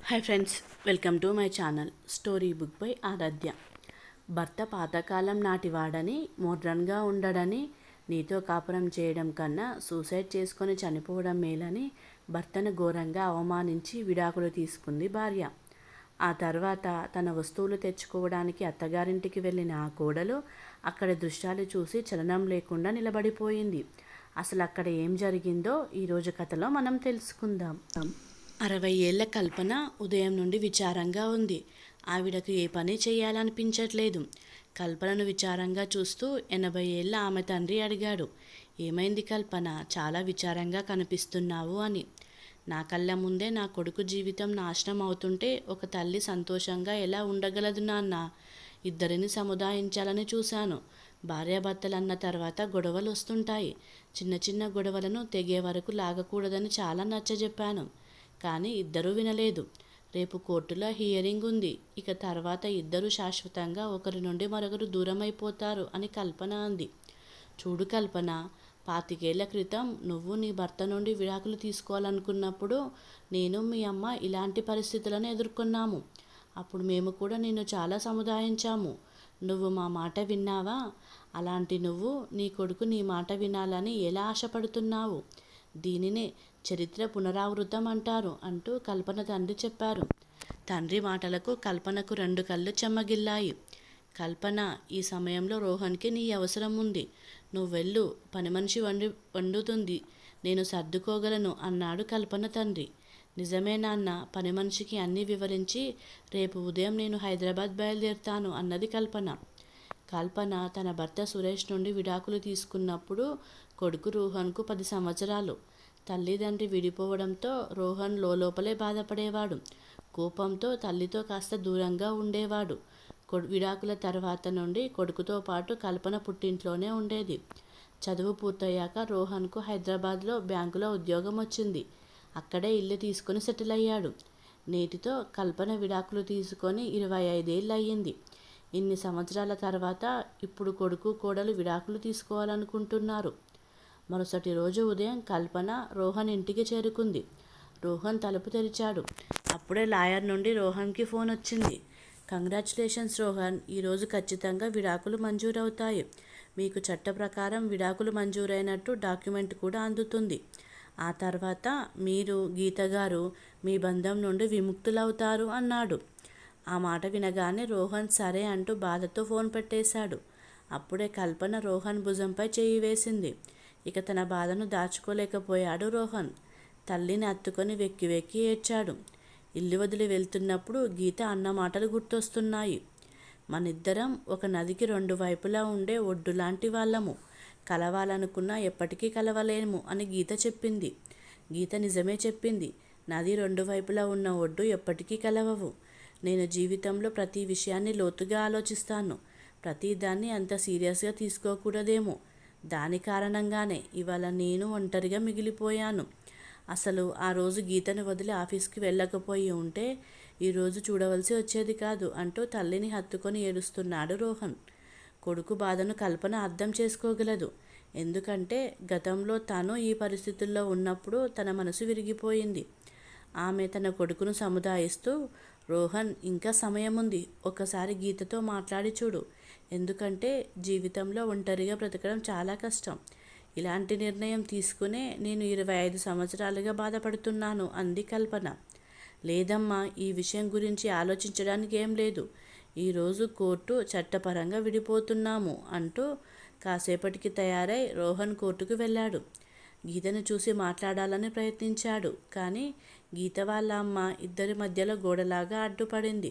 Hi friends, welcome to my channel story book by Aradhya. భర్త పాతకాలం నాటివాడని, మోడ్రన్గా ఉండడని, నీతో కాపురం చేయడం కన్నా సూసైడ్ చేసుకొని చనిపోవడం మేలని భర్తను ఘోరంగా అవమానించి విడాకులు తీసుకుంది భార్య. ఆ తర్వాత తన వస్తువులు తెచ్చుకోవడానికి అత్తగారింటికి వెళ్ళిన ఆ కోడలు అక్కడి దృశ్యాలు చూసి చలనం లేకుండా నిలబడిపోయింది. అసలు అక్కడ ఏం జరిగిందో ఈరోజు కథలో మనం తెలుసుకుందాం. 60 ఏళ్ల కల్పన ఉదయం నుండి విచారంగా ఉంది. ఆవిడకు ఏ పని చేయాలనిపించట్లేదు. కల్పనను విచారంగా చూస్తూ 80 ఏళ్ల ఆమె తండ్రి అడిగాడు, ఏమైంది కల్పన, చాలా విచారంగా కనిపిస్తున్నావు అని. నా కళ్ళ ముందే నా కొడుకు జీవితం నాశనం అవుతుంటే ఒక తల్లి సంతోషంగా ఎలా ఉండగలదు నాన్న? ఇద్దరిని సముదాయించాలని చూశాను. భార్యాభర్తలన్న తర్వాత గొడవలు వస్తుంటాయి. చిన్న చిన్న గొడవలను తెగే వరకు లాగకూడదని చాలా నచ్చజెప్పాను. కానీ ఇద్దరూ వినలేదు. రేపు కోర్టులో హియరింగ్ ఉంది. ఇక తర్వాత ఇద్దరూ శాశ్వతంగా ఒకరి నుండి మరొకరు దూరం అయిపోతారు అని కల్పన అంది. చూడు కల్పన, 25 ఏళ్ల క్రితం నువ్వు నీ భర్త నుండి విడాకులు తీసుకోవాలనుకున్నప్పుడు నేను మీ అమ్మ ఇలాంటి పరిస్థితులను ఎదుర్కొన్నాము. అప్పుడు మేము కూడా నిన్ను చాలా సముదాయించాము. నువ్వు మా మాట విన్నావా? అలాంటి నువ్వు నీ కొడుకు నీ మాట వినాలని ఎలా ఆశపడుతున్నావు? దీనినే చరిత్ర పునరావృతం అంటారు అంటూ కల్పన తండ్రి చెప్పారు. తండ్రి మాటలకు కల్పనకు 2 కళ్ళు చెమ్మగిల్లాయి. కల్పన, ఈ సమయంలో రోహన్కి నీ అవసరం ఉంది. నువ్వెళ్ళు, పని మనిషి వండుతుంది, నేను సర్దుకోగలను అన్నాడు కల్పన తండ్రి. నిజమే నాన్న, పని మనిషికి అన్నీ వివరించి రేపు ఉదయం నేను హైదరాబాద్ బయలుదేరుతాను అన్నది కల్పన. కల్పన తన భర్త సురేష్ నుండి విడాకులు తీసుకున్నప్పుడు కొడుకు రోహన్కు 10 సంవత్సరాలు. తల్లిదండ్రి విడిపోవడంతో రోహన్ లోపలే బాధపడేవాడు. కోపంతో తల్లితో కాస్త దూరంగా ఉండేవాడు. విడాకుల తర్వాత నుండి కొడుకుతో పాటు కల్పన పుట్టింట్లోనే ఉండేది. చదువు పూర్తయ్యాక రోహన్కు హైదరాబాద్లో బ్యాంకులో ఉద్యోగం వచ్చింది. అక్కడే ఇల్లు తీసుకుని సెటిల్ అయ్యాడు. నేటితో కల్పన విడాకులు తీసుకొని 25 ఏళ్ళు అయ్యింది. ఇన్ని సంవత్సరాల తర్వాత ఇప్పుడు కొడుకు కోడలు విడాకులు తీసుకోవాలనుకుంటున్నారు. మరుసటి రోజు ఉదయం కల్పన రోహన్ ఇంటికి చేరుకుంది. రోహన్ తలుపు తెరిచాడు. అప్పుడే లాయర్ నుండి రోహన్కి ఫోన్ వచ్చింది. కంగ్రాచ్యులేషన్స్ రోహన్, ఈరోజు ఖచ్చితంగా విడాకులు మంజూరవుతాయి. మీకు చట్ట ప్రకారం విడాకులు మంజూరైనట్టు డాక్యుమెంట్ కూడా అందుతుంది. ఆ తర్వాత మీరు, గీత గారు మీ బంధం నుండి విముక్తులవుతారు అన్నాడు. ఆ మాట వినగానే రోహన్ సరే అంటూ బాధతో ఫోన్ పెట్టేశాడు. అప్పుడే కల్పన రోహన్ భుజంపై చేయి వేసింది. ఇక తన బాధను దాచుకోలేకపోయాడు రోహన్. తల్లిని అత్తుకొని వెక్కి వెక్కి ఏడ్చాడు. ఇల్లు వదిలి వెళ్తున్నప్పుడు గీత అన్న మాటలు గుర్తొస్తున్నాయి. మనిద్దరం ఒక నదికి 2 వైపులా ఉండే ఒడ్డు లాంటి వాళ్ళము. కలవాలనుకున్నా ఎప్పటికీ కలవలేము అని గీత చెప్పింది. గీత నిజమే చెప్పింది. నది 2 వైపులా ఉన్న ఒడ్డు ఎప్పటికీ కలవవు. నేను జీవితంలో ప్రతి విషయాన్ని లోతుగా ఆలోచిస్తాను. ప్రతిదాన్ని అంత సీరియస్గా తీసుకోకూడదేమో. దాని కారణంగానే ఇవాళ నేను ఒంటరిగా మిగిలిపోయాను. అసలు ఆ రోజు గీతను వదిలి ఆఫీస్కి వెళ్ళకపోయి ఉంటే ఈరోజు చూడవలసి వచ్చేది కాదు అంటూ తల్లిని హత్తుకొని ఏడుస్తున్నాడు రోహన్. కొడుకు బాధను కల్పన అర్థం చేసుకోగలదు. ఎందుకంటే గతంలో తాను ఈ పరిస్థితుల్లో ఉన్నప్పుడు తన మనసు విరిగిపోయింది. ఆమె తన కొడుకును సముదాయిస్తూ, రోహన్, ఇంకా సమయం ఉంది, ఒకసారి గీతతో మాట్లాడి చూడు. ఎందుకంటే జీవితంలో ఒంటరిగా బ్రతకడం చాలా కష్టం. ఇలాంటి నిర్ణయం తీసుకునే నేను 25 సంవత్సరాలుగా బాధపడుతున్నాను అంది కల్పన. లేదమ్మా, ఈ విషయం గురించి ఆలోచించడానికి ఏం లేదు. ఈరోజు కోర్టు చట్టపరంగా విడిపోతున్నాము అంటూ కాసేపటికి తయారై రోహన్ కోర్టుకు వెళ్ళాడు. గీతను చూసి మాట్లాడాలని ప్రయత్నించాడు. కానీ గీత వాళ్ళ అమ్మ ఇద్దరి మధ్యలో గోడలాగా అడ్డుపడింది.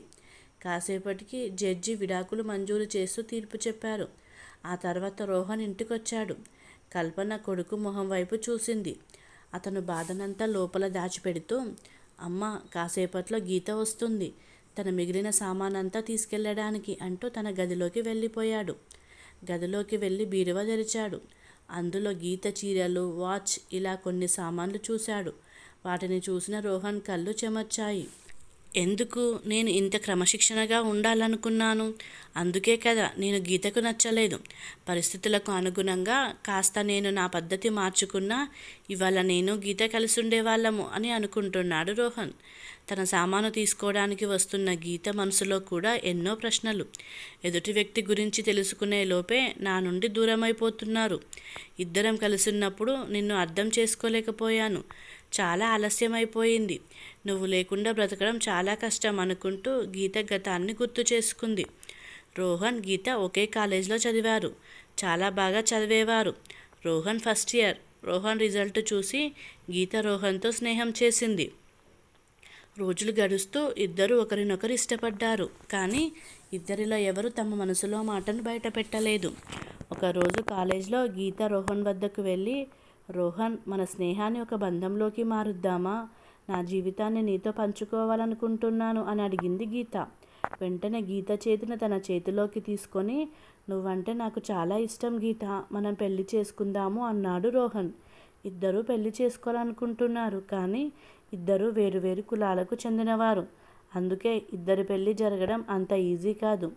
కాసేపటికి జడ్జి విడాకులు మంజూరు చేస్తూ తీర్పు చెప్పారు. ఆ తర్వాత రోహన్ ఇంటికొచ్చాడు. కల్పన కొడుకు మొహం వైపు చూసింది. అతను బాధనంతా లోపల దాచిపెడుతూ, అమ్మ, కాసేపట్లో గీత వస్తుంది, తన మిగిలిన సామానంతా తీసుకెళ్లడానికి అంటూ తన గదిలోకి వెళ్ళిపోయాడు. గదిలోకి వెళ్ళి బీరువా తెరిచాడు. అందులో గీత చీరలు, వాచ్, ఇలా కొన్ని సామాన్లు చూశాడు. వాటిని చూసిన రోహన్ కళ్ళు చెమర్చాయి. ఎందుకు నేను ఇంత క్రమశిక్షణగా ఉండాలనుకున్నాను? అందుకే కదా నేను గీతకు నచ్చలేదు. పరిస్థితులకు అనుగుణంగా కాస్త నేను నా పద్ధతి మార్చుకున్నా ఇవాళ నేను గీత కలిసి ఉండేవాళ్ళము అని అనుకుంటున్నాడు రోహన్. తన సామాను తీసుకోవడానికి వస్తున్న గీత మనసులో కూడా ఎన్నో ప్రశ్నలు. ఎదుటి వ్యక్తి గురించి తెలుసుకునే లోపే నా నుండి దూరమైపోతున్నారు. ఇద్దరం కలిసున్నప్పుడు నిన్ను అర్థం చేసుకోలేకపోయాను. చాలా ఆలస్యమైపోయింది. నువ్వు లేకుండా బ్రతకడం చాలా కష్టం అనుకుంటూ గీత గతాన్ని గుర్తు చేసుకుంది. రోహన్, గీత ఒకే కాలేజీలో చదివారు. చాలా బాగా చదివేవారు. Rohan first year. Rohan result చూసి గీత రోహన్తో స్నేహం చేసింది. రోజులు గడుస్తూ ఇద్దరు ఒకరినొకరు ఇష్టపడ్డారు. కానీ ఇద్దరిలో ఎవరు తమ మనసులో మాటను బయట పెట్టలేదు. ఒకరోజు కాలేజ్లో గీత రోహన్ వద్దకు వెళ్ళి, రోహన్, మన స్నేహాన్ని ఒక బంధంలోకి మారుద్దామా? నా జీవితాన్ని నీతో పంచుకోవాలనుకుంటున్నాను అని అడిగింది గీత. వెంటనే గీత చేతిని తన చేతిలోకి తీసుకొని, నువ్వంటే నాకు చాలా ఇష్టం గీత, మనం పెళ్లి చేసుకుందాము అన్నాడు రోహన్. ఇద్దరూ పెళ్లి చేసుకోవాలనుకుంటున్నారు. కానీ ఇద్దరూ వేరువేరు కులాలకు చెందినవారు. అందుకే ఇద్దరి పెళ్లి జరగడం అంత ఈజీ కాదు.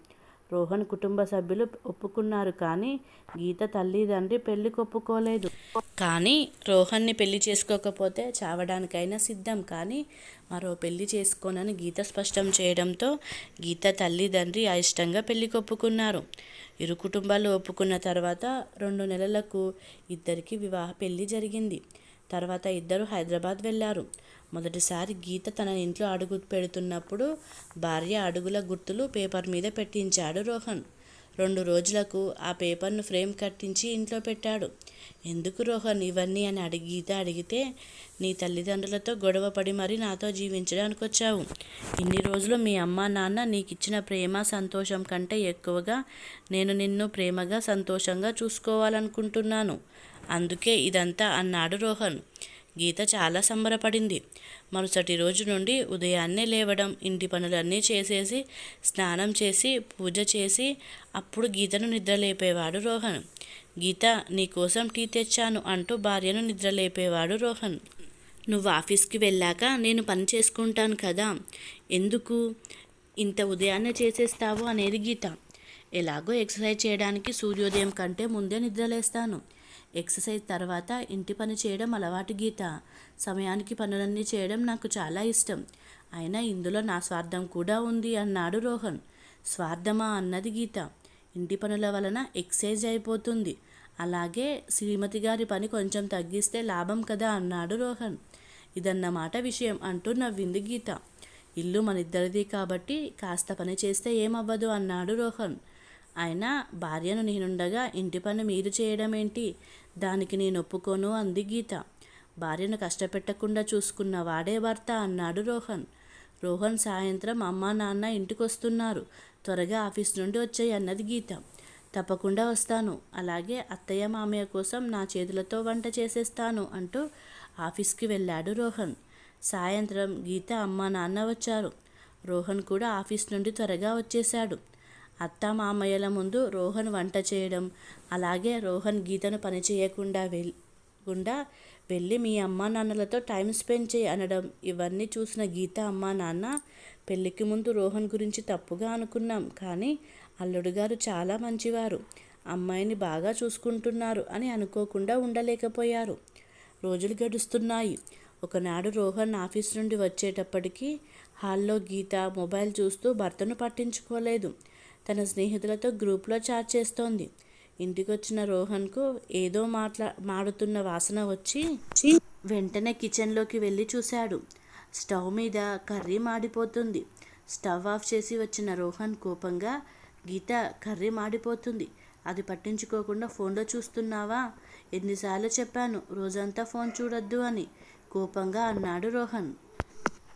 రోహన్ కుటుంబ సభ్యులు ఒప్పుకున్నారు. కానీ గీత తల్లిదండ్రి పెళ్లికి ఒప్పుకోలేదు. కానీ రోహన్ని పెళ్లి చేసుకోకపోతే చావడానికైనా సిద్ధం. కానీ మరో పెళ్లి చేసుకోనని గీత స్పష్టం చేయడంతో గీత తల్లిదండ్రి అయిష్టంగా పెళ్లికి ఒప్పుకున్నారు. ఇరు కుటుంబాలు ఒప్పుకున్న తర్వాత 2 నెలలకు ఇద్దరికి పెళ్లి జరిగింది. తర్వాత ఇద్దరు హైదరాబాద్ వెళ్ళారు. మొదటిసారి గీత తన ఇంట్లో అడుగు పెడుతున్నప్పుడు భార్య అడుగుల గుర్తులు పేపర్ మీద పెట్టించాడు రోహన్. 2 రోజులకు ఆ పేపర్ను ఫ్రేమ్ కట్టించి ఇంట్లో పెట్టాడు. ఎందుకు రోహన్ ఇవన్నీ అని గీత అడిగితే, నీ తల్లిదండ్రులతో గొడవ పడి మరీ నాతో జీవించడానికి వచ్చావు. ఇన్ని రోజులు మీ అమ్మ నాన్న నీకిచ్చిన ప్రేమ సంతోషం కంటే ఎక్కువగా నేను నిన్ను ప్రేమగా సంతోషంగా చూసుకోవాలనుకుంటున్నాను. అందుకే ఇదంతా అన్నాడు రోహన్. గీత చాలా సంబరపడింది. మరుసటి రోజు నుండి ఉదయాన్నే లేవడం, ఇంటి పనులన్నీ చేసేసి స్నానం చేసి పూజ చేసి అప్పుడు గీతను నిద్రలేపేవాడు రోహన్. గీత, నీకోసం టీ తెచ్చాను అంటూ భార్యను నిద్రలేపేవాడు రోహన్. నువ్వు ఆఫీస్కి వెళ్ళాక నేను పని చేసుకుంటాను కదా, ఎందుకు ఇంత ఉదయాన్నే చేసేస్తావు అనేది గీత. ఎలాగో ఎక్సర్సైజ్ చేయడానికి సూర్యోదయం కంటే ముందే నిద్రలేస్తాను. ఎక్సర్సైజ్ తర్వాత ఇంటి పని చేయడం అలవాటు గీత. సమయానికి పనులన్నీ చేయడం నాకు చాలా ఇష్టం. అయినా ఇందులో నా స్వార్థం కూడా ఉంది అన్నాడు రోహన్. స్వార్థమా అన్నది గీత. ఇంటి పనుల వలన ఎక్సర్సైజ్ అయిపోతుంది. అలాగే శ్రీమతి గారి పని కొంచెం తగ్గిస్తే లాభం కదా అన్నాడు రోహన్. ఇదన్నమాట విషయం అంటూ నవ్వింది గీత. ఇల్లు మనిద్దరిది కాబట్టి కాస్త పని చేస్తే ఏమవ్వదు అన్నాడు రోహన్. అయినా భార్యను నేనుండగా ఇంటి పని మీరు చేయడం ఏంటి? దానికి నేను ఒప్పుకోను అంది గీత. భార్యను కష్టపెట్టకుండా చూసుకున్న వాడే భర్త అన్నాడు రోహన్. రోహన్ సాయంత్రం అమ్మా నాన్న ఇంటికొస్తున్నారు. త్వరగా ఆఫీస్ నుండి వచ్చాయి అన్నది గీత. తప్పకుండా వస్తాను. అలాగే అత్తయ్య మామయ్య కోసం నా చేతులతో వంట చేసేస్తాను అంటూ ఆఫీస్కి వెళ్ళాడు రోహన్. సాయంత్రం గీత అమ్మా నాన్న వచ్చారు. రోహన్ కూడా ఆఫీస్ నుండి త్వరగా వచ్చేశాడు. అత్త మామయ్యల ముందు రోహన్ వంట చేయడం, అలాగే రోహన్ గీతను పని చేయకుండా వెళ్ళి మీ అమ్మా నాన్నలతో టైం స్పెండ్ చేయి అనడం, ఇవన్నీ చూసిన గీత అమ్మా నాన్న, పెళ్ళికి ముందు రోహన్ గురించి తప్పుగా అనుకున్నాం, కానీ అల్లుడు గారు చాలా మంచివారు, అమ్మాయిని బాగా చూసుకుంటున్నారు అని అనుకోకుండా ఉండలేకపోయారు. రోజులు గడుస్తున్నాయి. ఒకనాడు రోహన్ ఆఫీస్ నుండి వచ్చేటప్పటికి హాల్లో గీత మొబైల్ చూస్తూ భర్తను పట్టించుకోలేదు. తన స్నేహితులతో గ్రూప్లో చాట్ చేస్తోంది. ఇంటికొచ్చిన రోహన్కు ఏదో మాడుతున్న వాసన వచ్చి వెంటనే కిచెన్లోకి వెళ్ళి చూశాడు. స్టవ్ మీద కర్రీ మాడిపోతుంది. స్టవ్ ఆఫ్ చేసి వచ్చిన రోహన్ కోపంగా, గీత, కర్రీ మాడిపోతుంది, అది పట్టించుకోకుండా ఫోన్లో చూస్తున్నావా? ఎన్నిసార్లు చెప్పాను రోజంతా ఫోన్ చూడొద్దు అని, కోపంగా అన్నాడు రోహన్.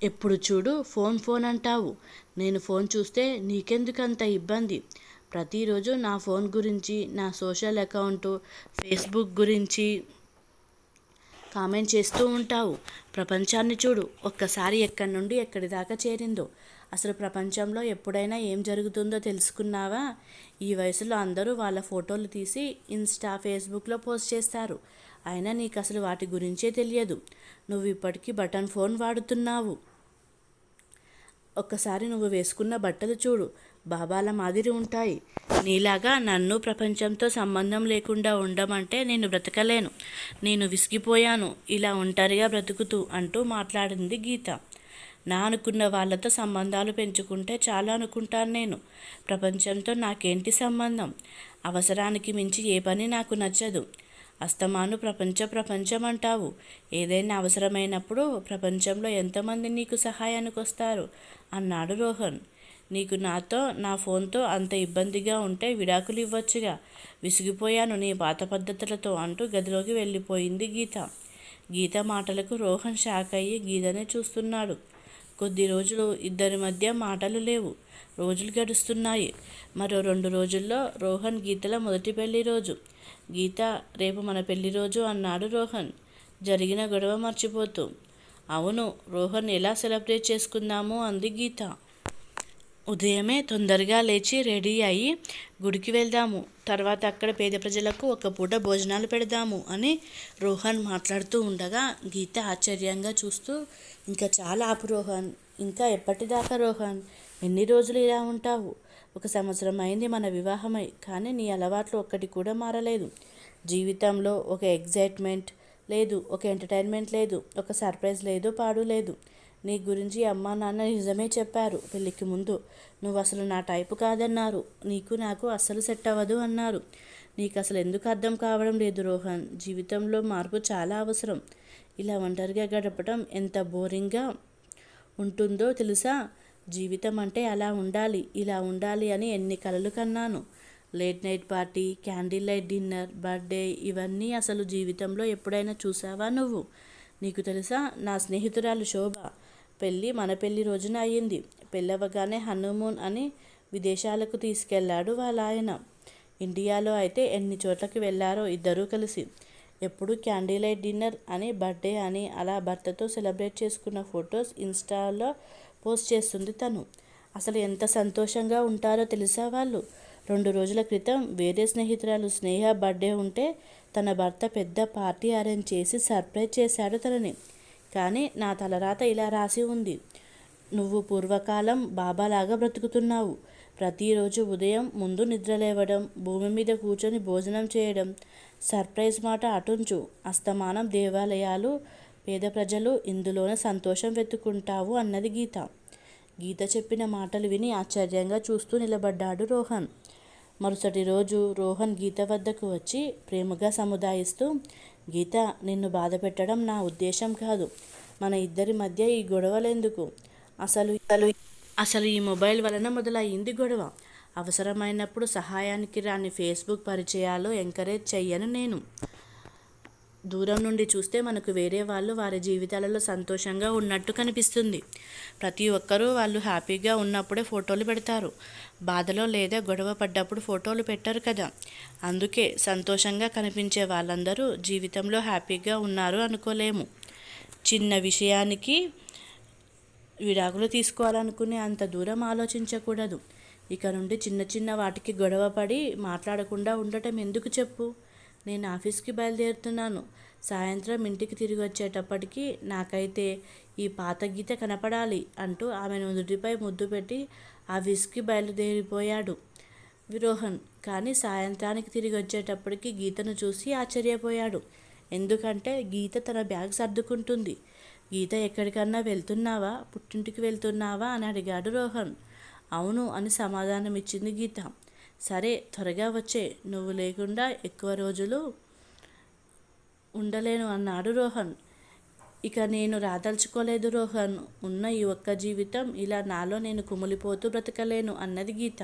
ఎప్పుడు చూడు ఫోన్ అంటావు. నేను ఫోన్ చూస్తే నీకెందుకంత ఇబ్బంది? ప్రతిరోజు నా ఫోన్ గురించి, నా సోషల్ అకౌంటు, ఫేస్బుక్ గురించి కామెంట్ చేస్తూ ఉంటావు. ప్రపంచాన్ని చూడు, ఒక్కసారి ఎక్కడి నుండి ఎక్కడి దాకా చేరిందో. అసలు ప్రపంచంలో ఎప్పుడైనా ఏం జరుగుతుందో తెలుసుకున్నావా? ఈ వయసులో అందరూ వాళ్ళ ఫోటోలు తీసి ఇన్స్టా, ఫేస్బుక్లో పోస్ట్ చేస్తారు. అయినా నీకు అసలు వాటి గురించే తెలియదు. నువ్వు ఇప్పటికీ బటన్ ఫోన్ వాడుతున్నావు. ఒక్కసారి నువ్వు వేసుకున్న బట్టలు చూడు, బాబాల మాదిరి ఉంటాయి. నీలాగా నన్ను ప్రపంచంతో సంబంధం లేకుండా ఉండమంటే నేను బ్రతకలేను. నేను విసిగిపోయాను ఇలా ఒంటరిగా బ్రతుకుతూ అంటూ మాట్లాడింది గీత. నా అనుకున్న వాళ్ళతో సంబంధాలు పెంచుకుంటే చాలా అనుకుంటాను నేను. ప్రపంచంతో నాకేంటి సంబంధం? అవసరానికి మించి ఏ పని నాకు నచ్చదు. అస్తమాను ప్రపంచం అంటావు. ఏదైనా అవసరమైనప్పుడు ప్రపంచంలో ఎంతమంది నీకు సహాయానికి వస్తారు అన్నాడు రోహన్. నీకు నా ఫోన్తో అంత ఇబ్బందిగా ఉంటే విడాకులు ఇవ్వచ్చుగా. విసిగిపోయాను నీ పాత పద్ధతులతో అంటూ గదిలోకి వెళ్ళిపోయింది గీత. గీత మాటలకు రోహన్ షాక్ అయ్యి గీతనే చూస్తున్నాడు. కొద్ది రోజులు ఇద్దరి మధ్య మాటలు లేవు. రోజులు గడుస్తున్నాయి. మరో 2 రోజుల్లో రోహన్ గీతల మొదటి పెళ్లి రోజు. గీత, రేపు మన పెళ్లి రోజు అన్నాడు రోహన్ జరిగిన గొడవ మర్చిపోతూ. అవును, రోహన్, ఎలా సెలబ్రేట్ చేసుకుందాము అంది గీత. ఉదయమే తొందరగా లేచి రెడీ అయ్యి గుడికి వెళ్దాము. తర్వాత అక్కడ పేద ప్రజలకు ఒక పూట భోజనాలు పెడదాము అని రోహన్ మాట్లాడుతూ ఉండగా గీత ఆశ్చర్యంగా చూస్తూ, ఇంకా చాలా ఆపు రోహన్, ఇంకా ఎప్పటిదాకా రోహన్? ఎన్ని రోజులు ఇలా ఉంటావు? 1 సంవత్సరం అయింది మన వివాహమై, కానీ నీ అలవాట్లు ఒక్కటి కూడా మారలేదు. జీవితంలో ఒక ఎగ్జైట్మెంట్ లేదు, ఒక ఎంటర్టైన్మెంట్ లేదు, ఒక సర్ప్రైజ్ లేదు, పాడు లేదు. నీ గురించి అమ్మా నాన్న నిజమే చెప్పారు పెళ్ళికి ముందు. నువ్వు అసలు నా టైపు కాదన్నారు. నీకు నాకు అస్సలు సెట్ అవ్వదు అన్నారు. నీకు అసలు ఎందుకు అర్థం కావడం లేదు రోహన్? జీవితంలో మార్పు చాలా అవసరం. ఇలా ఒంటరిగా గడపడం ఎంత బోరింగ్గా ఉంటుందో తెలుసా? జీవితం అంటే అలా ఉండాలి, ఇలా ఉండాలి అని ఎన్ని కలలు కన్నాను. Late night party, candle light dinner, birthday, ఇవన్నీ అసలు జీవితంలో ఎప్పుడైనా చూసావా నువ్వు? నీకు తెలుసా, నా స్నేహితురాలు శోభ పెళ్ళి మన పెళ్ళి రోజున అయ్యింది. పెళ్ళవగానే హనీమూన్ అని విదేశాలకు తీసుకెళ్లాడు వాళ్ళ ఆయన. ఇండియాలో అయితే ఎన్ని చోట్లకి వెళ్ళారో ఇద్దరూ కలిసి. ఎప్పుడు క్యాండిల్ లైట్ డిన్నర్ అని, బర్త్డే అని అలా భర్తతో సెలబ్రేట్ చేసుకున్న ఫొటోస్ ఇన్స్టాలో పోస్ట్ చేస్తుంది తను. అసలు ఎంత సంతోషంగా ఉంటారో తెలుసా వాళ్ళు? 2 రోజుల క్రితం వేరే స్నేహితురాలు స్నేహ బర్త్డే ఉంటే తన భర్త పెద్ద పార్టీ అరేంజ్ చేసి సర్ప్రైజ్ చేశాడు తనని. కానీ నా తలరాత ఇలా రాసి ఉంది. నువ్వు పూర్వకాలం బాబాలాగా బ్రతుకుతున్నావు. ప్రతిరోజు ఉదయం ముందు నిద్రలేవడం, భూమి మీద కూర్చొని భోజనం చేయడం, సర్ప్రైజ్ మాట అటుంచు, అస్తమానం దేవాలయాలు, పేద ప్రజలు, ఇందులోనే సంతోషం వెతుక్కుంటావు అన్నది గీత. గీత చెప్పిన మాటలు విని ఆశ్చర్యంగా చూస్తూ నిలబడ్డాడు రోహన్. మరుసటి రోజు రోహన్ గీత వద్దకు వచ్చి ప్రేమగా సముదాయిస్తూ, గీత, నిన్ను బాధ పెట్టడం నా ఉద్దేశం కాదు. మన ఇద్దరి మధ్య ఈ గొడవలెందుకు? అసలు ఈ మొబైల్ వలన మొదలయ్యింది గొడవ. అవసరమైనప్పుడు సహాయానికి రాని ఫేస్బుక్ పరిచయాలు ఎంకరేజ్ చెయ్యను నేను. దూరం నుండి చూస్తే మనకు వేరే వాళ్ళు వారి జీవితాలలో సంతోషంగా ఉన్నట్టు కనిపిస్తుంది. ప్రతి ఒక్కరూ వాళ్ళు హ్యాపీగా ఉన్నప్పుడే ఫోటోలు పెడతారు. బాధలో లేదా గొడవ పడ్డప్పుడు ఫోటోలు పెట్టరు కదా. అందుకే సంతోషంగా కనిపించే వాళ్ళందరూ జీవితంలో హ్యాపీగా ఉన్నారు అనుకోలేము. చిన్న విషయానికి విడాకులు తీసుకోవాలనుకునే అంత దూరం ఆలోచించకూడదు. ఇక నుండి చిన్న చిన్న వాటికి గొడవ పడి మాట్లాడకుండా ఉండటం ఎందుకు చెప్పు? నేను ఆఫీస్కి బయలుదేరుతున్నాను. సాయంత్రం ఇంటికి తిరిగి వచ్చేటప్పటికి నాకైతే ఈ పాత గీత కనపడాలి అంటూ ఆమె నుదుటిపై ముద్దు పెట్టి ఆఫీస్కి బయలుదేరిపోయాడు రోహన్. కానీ సాయంత్రానికి తిరిగి వచ్చేటప్పటికి గీతను చూసి ఆశ్చర్యపోయాడు. ఎందుకంటే గీత తన బ్యాగ్ సర్దుకుంటుంది. గీత, ఎక్కడికన్నా వెళ్తున్నావా? పుట్టింటికి వెళ్తున్నావా అని అడిగాడు రోహన్. అవును అని సమాధానం ఇచ్చింది గీత. సరే, త్వరగా వచ్చే, నువ్వు లేకుండా ఎక్కువ రోజులు ఉండలేను అన్నాడు రోహన్. ఇక నేను రాదలుచుకోలేదు రోహన్. ఉన్న ఈ ఒక్క జీవితం ఇలా నాలో నేను కుమిలిపోతూ బ్రతకలేను అన్నది గీత.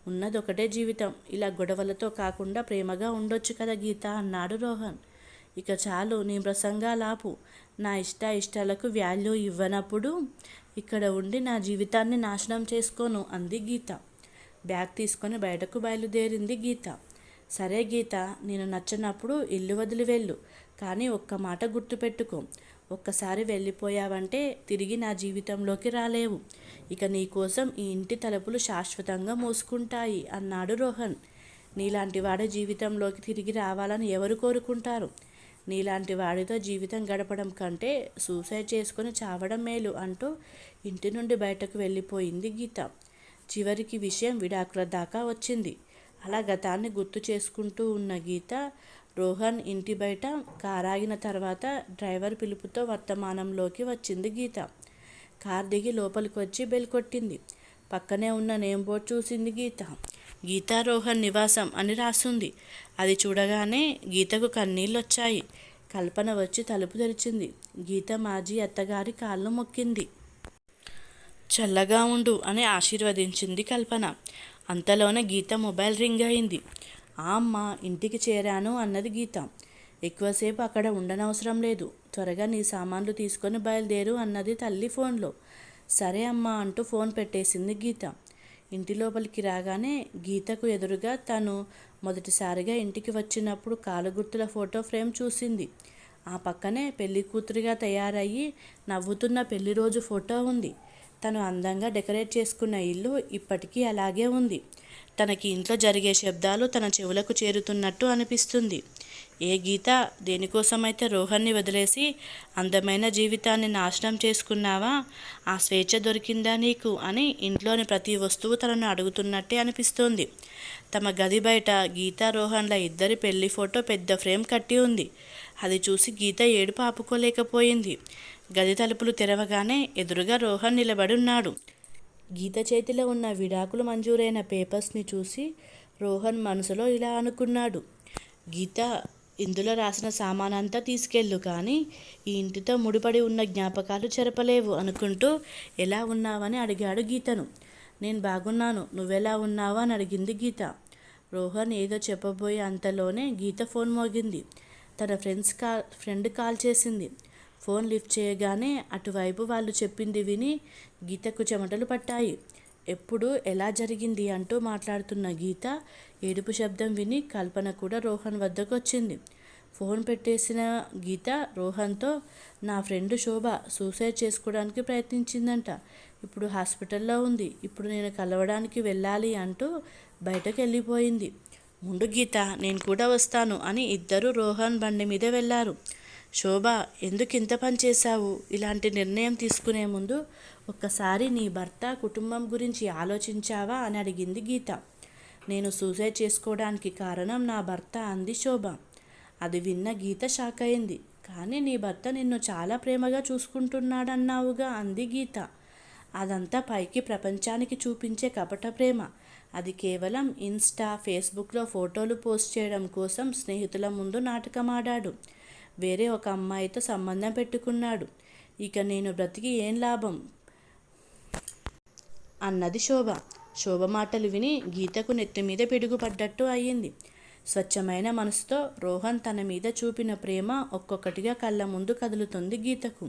ఉన్నది ఒకటే జీవితం, ఇలా గొడవలతో కాకుండా ప్రేమగా ఉండొచ్చు కదా గీత అన్నాడు రోహన్. ఇక చాలు, నీ ప్రసంగాలాపు. నా ఇష్టాలకు వాల్యూ ఇవ్వనప్పుడు ఇక్కడ ఉండి నా జీవితాన్ని నాశనం చేసుకోను అంది గీత. బ్యాగ్ తీసుకొని బయటకు బయలుదేరింది గీత. సరే గీత, నేను నచ్చనప్పుడు ఇల్లు వదిలి వెళ్ళు. కానీ ఒక్క మాట గుర్తుపెట్టుకో, ఒక్కసారి వెళ్ళిపోయావంటే తిరిగి నా జీవితంలోకి రాలేవు. ఇక నీ కోసం ఈ ఇంటి తలుపులు శాశ్వతంగా మూసుకుంటాయి అన్నాడు రోహన్. నీలాంటి వాడే జీవితంలోకి తిరిగి రావాలని ఎవరు కోరుకుంటారు? నీలాంటి వాడితో జీవితం గడపడం కంటే సూసైడ్ చేసుకొని చావడం మేలు అంటూ ఇంటి నుండి బయటకు వెళ్ళిపోయింది గీత. చివరికి విషయం విడాకుల దాకా వచ్చింది. అలా గతాన్ని గుర్తు చేసుకుంటూ ఉన్న గీత రోహన్ ఇంటి బయట కారాగిన తర్వాత డ్రైవర్ పిలుపుతో వర్తమానంలోకి వచ్చింది గీత. కార్ దిగి లోపలికి వచ్చి బెల్ కొట్టింది. పక్కనే ఉన్న నేమ్ బోర్డ్ చూసింది గీత. గీతా రోహన్ నివాసం అని రాసుంది. అది చూడగానే గీతకు కన్నీళ్ళొచ్చాయి. కల్పన వచ్చి తలుపు తెరిచింది. గీత మాజీ అత్తగారి కాళ్ళు మొక్కింది. చల్లగా ఉండు అని ఆశీర్వదించింది కల్పన. అంతలోనే గీత మొబైల్ రింగ్ అయింది. ఆ అమ్మ, ఇంటికి చేరాను అన్నది గీత. ఎక్కువసేపు అక్కడ ఉండనవసరం లేదు, త్వరగా నీ సామాన్లు తీసుకొని బయలుదేరు అన్నది తల్లి ఫోన్లో. సరే అమ్మా అంటూ ఫోన్ పెట్టేసింది గీత. ఇంటి లోపలికి రాగానే గీతకు ఎదురుగా తను మొదటిసారిగా ఇంటికి వచ్చినప్పుడు కాలుగుర్తుల ఫోటో ఫ్రేమ్ చూసింది. ఆ పక్కనే పెళ్లి కూతురిగా తయారయ్యి నవ్వుతున్న పెళ్లి రోజు ఫోటో ఉంది. తను అందంగా డెకరేట్ చేసుకున్న ఇల్లు ఇప్పటికీ అలాగే ఉంది. తనకి ఇంట్లో జరిగే శబ్దాలు తన చెవులకు చేరుతున్నట్టు అనిపిస్తుంది. ఏ గీత, దేనికోసమైతే రోహన్ని వదిలేసి అందమైన జీవితాన్ని నాశనం చేసుకున్నావా? ఆ స్వేచ్ఛ దొరికిందా నీకు అని ఇంట్లోని ప్రతి వస్తువు తనను అడుగుతున్నట్టే అనిపిస్తోంది. తమ గది బయట గీతా రోహన్ల ఇద్దరి పెళ్లి ఫోటో పెద్ద ఫ్రేమ్ కట్టి ఉంది. అది చూసి గీత ఏడుపు ఆపుకోలేకపోయింది. గది తలుపులు తెరవగానే ఎదురుగా రోహన్ నిలబడున్నాడు. గీత చేతిలో ఉన్న విడాకులు మంజూరైన పేపర్స్ని చూసి రోహన్ మనసులో ఇలా అనుకున్నాడు. గీత, ఇందులో రాసిన సామానంతా తీసుకెళ్ళు, కానీ ఈ ఇంటితో ముడిపడి ఉన్న జ్ఞాపకాలు చెరపలేవు అనుకుంటూ ఎలా ఉన్నావని అడిగాడు గీతను. నేను బాగున్నాను, నువ్వెలా ఉన్నావా అని అడిగింది గీత. రోహన్ ఏదో చెప్పబోయే అంతలోనే గీత ఫోన్ మోగింది. తన ఫ్రెండ్ కాల్ చేసింది. ఫోన్ లిఫ్ట్ చేయగానే అటువైపు వాళ్ళు చెప్పింది విని గీతకు చెమటలు పట్టాయి. ఎప్పుడు, ఎలా జరిగింది అంటూ మాట్లాడుతున్న గీత ఏడుపు శబ్దం విని కల్పన కూడా రోహన్ వద్దకు వచ్చింది. ఫోన్ పెట్టేసిన గీత రోహన్తో, నా ఫ్రెండ్ శోభ సూసైడ్ చేసుకోవడానికి ప్రయత్నించిందంట, ఇప్పుడు హాస్పిటల్లో ఉంది, ఇప్పుడు నేను కలవడానికి వెళ్ళాలి అంటూ బయటకు వెళ్ళిపోయింది. ముందు గీత, నేను కూడా వస్తాను అని ఇద్దరు రోహన్ బండి మీద వెళ్ళారు. శోభ, ఎందుకు ఇంత పని చేశావు? ఇలాంటి నిర్ణయం తీసుకునే ముందు ఒక్కసారి నీ భర్త, కుటుంబం గురించి ఆలోచించావా అని అడిగింది గీత. నేను సూసైడ్ చేసుకోవడానికి కారణం నా భర్త అంది శోభ. అది విన్న గీత షాక్ అయింది. కానీ నీ భర్త నిన్ను చాలా ప్రేమగా చూసుకుంటున్నాడన్నావుగా అంది గీత. అదంతా పైకి ప్రపంచానికి చూపించే కపట ప్రేమ. అది కేవలం ఇన్స్టా, ఫేస్బుక్లో ఫోటోలు పోస్ట్ చేయడం కోసం స్నేహితుల ముందు నాటకమాడాడు. వేరే ఒక అమ్మాయితో సంబంధం పెట్టుకున్నాడు. ఇక నేను బ్రతికి ఏం లాభం అన్నది శోభ. శోభ మాటలు విని గీతకు నెత్తి మీద పిడుగుపడ్డట్టు అయ్యింది. స్వచ్ఛమైన మనసుతో రోహన్ తన మీద చూపిన ప్రేమ ఒక్కొక్కటిగా కళ్ళ ముందు కదులుతుంది గీతకు.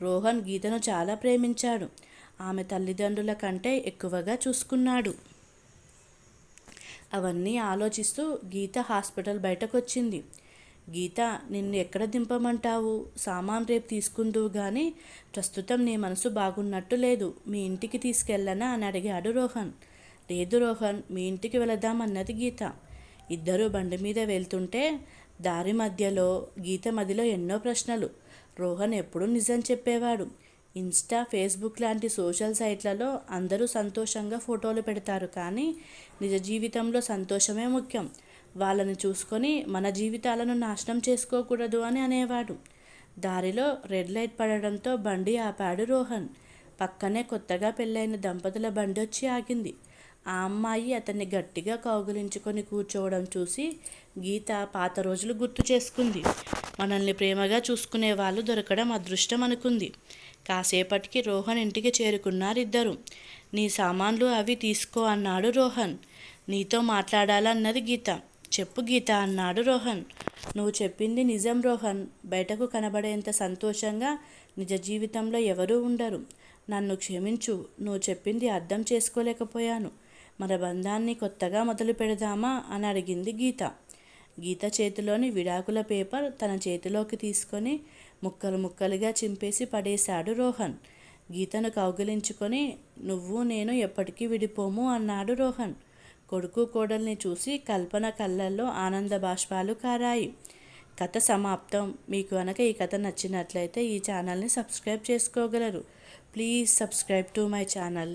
రోహన్ గీతను చాలా ప్రేమించాడు. ఆమె తల్లిదండ్రుల కంటే ఎక్కువగా చూసుకున్నాడు. అవన్నీ ఆలోచిస్తూ గీత హాస్పిటల్ బయటకొచ్చింది. గీత, నిన్ను ఎక్కడ దింపమంటావు? సామాన్ రేపు తీసుకుందువు కానీ ప్రస్తుతం నీ మనసు బాగున్నట్టు లేదు, మీ ఇంటికి తీసుకెళ్ళనా అని అడిగాడు రోహన్. లేదు రోహన్, మీ ఇంటికి వెళదామన్నది గీత. ఇద్దరూ బండి మీద వెళ్తుంటే దారి మధ్యలో గీత మదిలో ఎన్నో ప్రశ్నలు. రోహన్ ఎప్పుడూ నిజం చెప్పేవాడు. ఇన్స్టా, ఫేస్బుక్ లాంటి సోషల్ సైట్లలో అందరూ సంతోషంగా ఫోటోలు పెడతారు, కానీ నిజ జీవితంలో సంతోషమే ముఖ్యం. వాళ్ళని చూసుకొని మన జీవితాలను నాశనం చేసుకోకూడదు అని అనేవాడు. దారిలో రెడ్ లైట్ పడడంతో బండి ఆపాడు రోహన్. పక్కనే కొత్తగా పెళ్ళైన దంపతుల బండి వచ్చి ఆగింది. ఆ అమ్మాయి అతన్ని గట్టిగా కౌగిలించుకొని కూర్చోవడం చూసి గీత పాత రోజులు గుర్తు చేసుకుంది. మనల్ని ప్రేమగా చూసుకునే వాళ్ళు దొరకడం అదృష్టం అనుకుంది. కాసేపటికి రోహన్ ఇంటికి చేరుకున్నారిద్దరు. నీ సామాన్లు అవి తీసుకో అన్నాడు రోహన్. నీతో మాట్లాడాలన్నది గీత. చెప్పు గీత అన్నాడు రోహన్. నువ్వు చెప్పింది నిజం రోహన్. బయటకు కనబడేంత సంతోషంగా నిజ జీవితంలో ఎవరూ ఉండరు. నన్ను క్షమించు, నువ్వు చెప్పింది అర్థం చేసుకోలేకపోయాను. మన బంధాన్ని కొత్తగా మొదలు పెడదామా అని అడిగింది గీత. గీత చేతిలోని విడాకుల పేపర్ తన చేతిలోకి తీసుకొని ముక్కలు ముక్కలుగా చింపేసి పడేశాడు రోహన్. గీతను కౌగిలించుకొని, నువ్వు నేను ఎప్పటికీ విడిపోము అన్నాడు రోహన్. కొడుకు కోడల్ని చూసి కల్పన కళ్ళల్లో ఆనంద బాష్పాలు కారాయి. కథ సమాప్తం. మీకు కనుక ఈ కథ నచ్చినట్లయితే ఈ ఛానల్ని సబ్స్క్రైబ్ చేసుకోగలరు. Please subscribe to my channel.